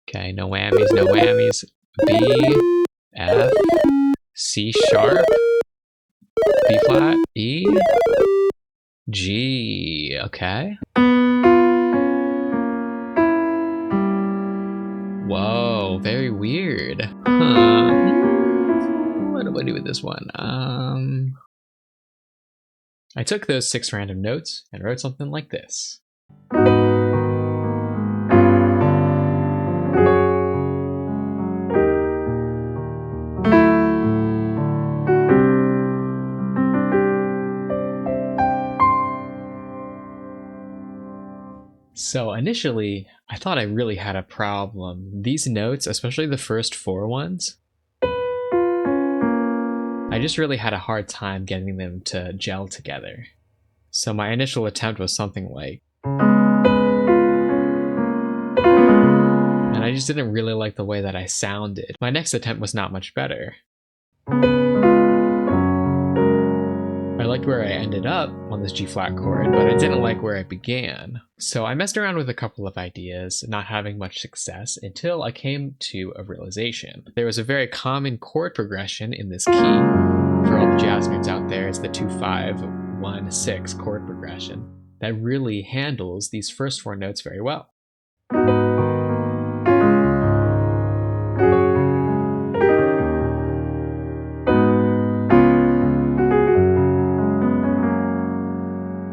Okay, no whammies, no whammies. B, F, C sharp, B flat, E, G. Okay. Whoa, very weird. Huh. What do I do with this one? I took those 6 random notes and wrote something like this. So initially, I thought I really had a problem. These notes, especially the first 4 ones, I just really had a hard time getting them to gel together. So my initial attempt was something like, and I just didn't really like the way that I sounded. My next attempt was not much better. I liked where I ended up on this G flat chord, but I didn't like where I began. So I messed around with a couple of ideas, not having much success until I came to a realization. There was a very common chord progression in this key. For all the jazz nerds out there, it's the 2-5-1-6 chord progression that really handles these first 4 notes very well.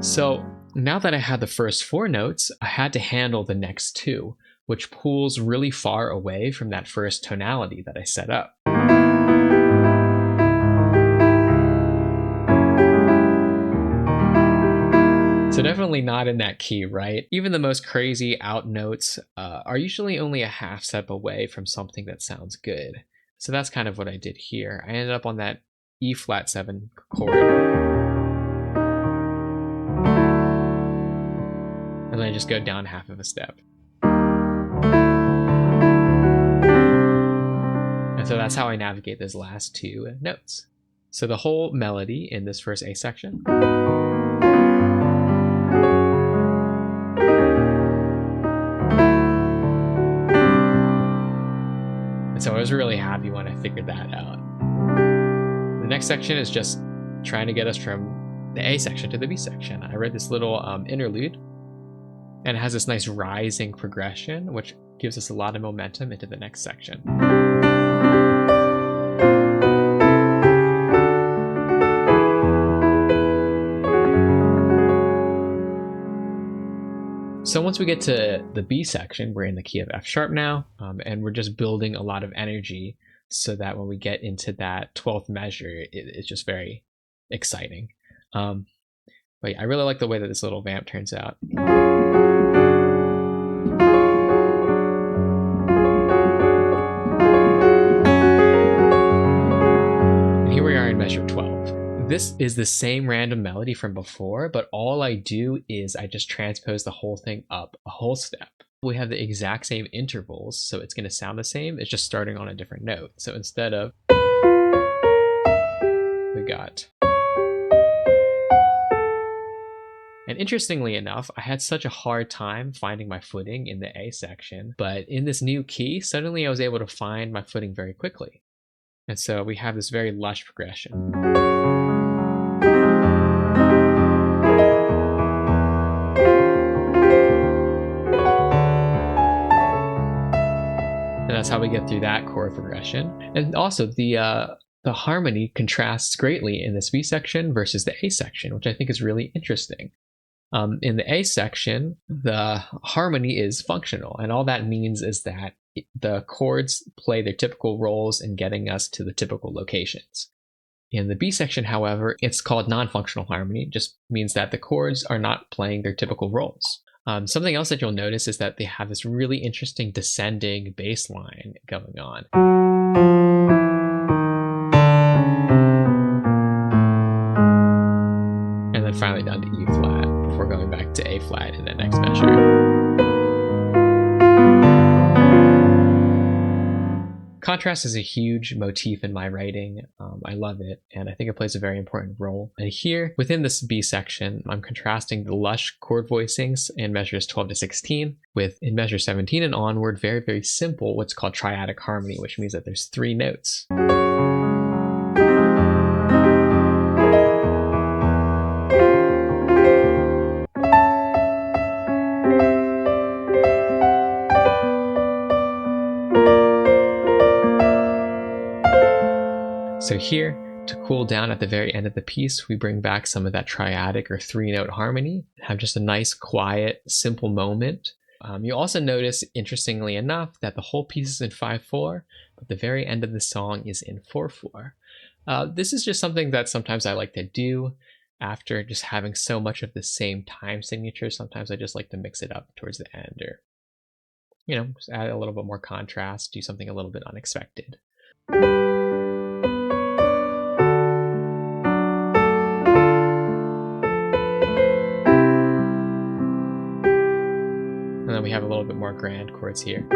So now that I had the first 4 notes, I had to handle the next 2, which pulls really far away from that first tonality that I set up. So definitely not in that key, right? Even the most crazy out notes are usually only a half step away from something that sounds good. So that's kind of what I did here. I ended up on that E flat 7 chord. And then I just go down half of a step. And so that's how I navigate those last 2 notes. So the whole melody in this first A section. And so I was really happy when I figured that out. The next section is just trying to get us from the A section to the B section. I read this little interlude, and it has this nice rising progression, which gives us a lot of momentum into the next section. So once we get to the B section, we're in the key of F sharp now, and we're just building a lot of energy so that when we get into that 12th measure, it's just very exciting. But yeah, I really like the way that this little vamp turns out. And here we are in measure 12. This is the same random melody from before, but all I do is I just transpose the whole thing up a whole step. We have the exact same intervals, so it's going to sound the same. It's just starting on a different note. So instead of, we got. And interestingly enough, I had such a hard time finding my footing in the A section, but in this new key, suddenly I was able to find my footing very quickly. And so we have this very lush progression. And that's how we get through that chord progression. And also the harmony contrasts greatly in this B section versus the A section, which I think is really interesting. In the A section, the harmony is functional, and all that means is that the chords play their typical roles in getting us to the typical locations. In the B section, however, it's called non-functional harmony. It just means that the chords are not playing their typical roles. Something else that you'll notice is that they have this really interesting descending bass line going on. And then finally down to E flat before going back to A flat in the next measure. Contrast is a huge motif in my writing. I love it, and I think it plays a very important role. And here, within this B section, I'm contrasting the lush chord voicings in measures 12 to 16 with, in measure 17 and onward, very, very simple, what's called triadic harmony, which means that there's 3 notes. So here, to cool down at the very end of the piece, we bring back some of that triadic or 3-note harmony, have just a nice, quiet, simple moment. You also notice, interestingly enough, that the whole piece is in 5/4, but the very end of the song is in 4/4. This is just something that sometimes I like to do after just having so much of the same time signature. Sometimes I just like to mix it up towards the end, or, just add a little bit more contrast, do something a little bit unexpected. And then we have a little bit more grand chords here.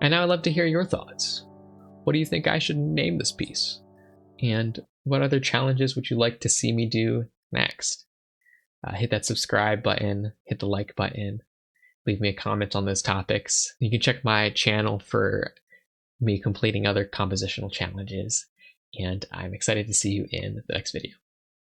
And now I'd love to hear your thoughts. What do you think I should name this piece? And what other challenges would you like to see me do next? Hit that subscribe button, hit the like button, leave me a comment on those topics. You can check my channel for me completing other compositional challenges, and I'm excited to see you in the next video.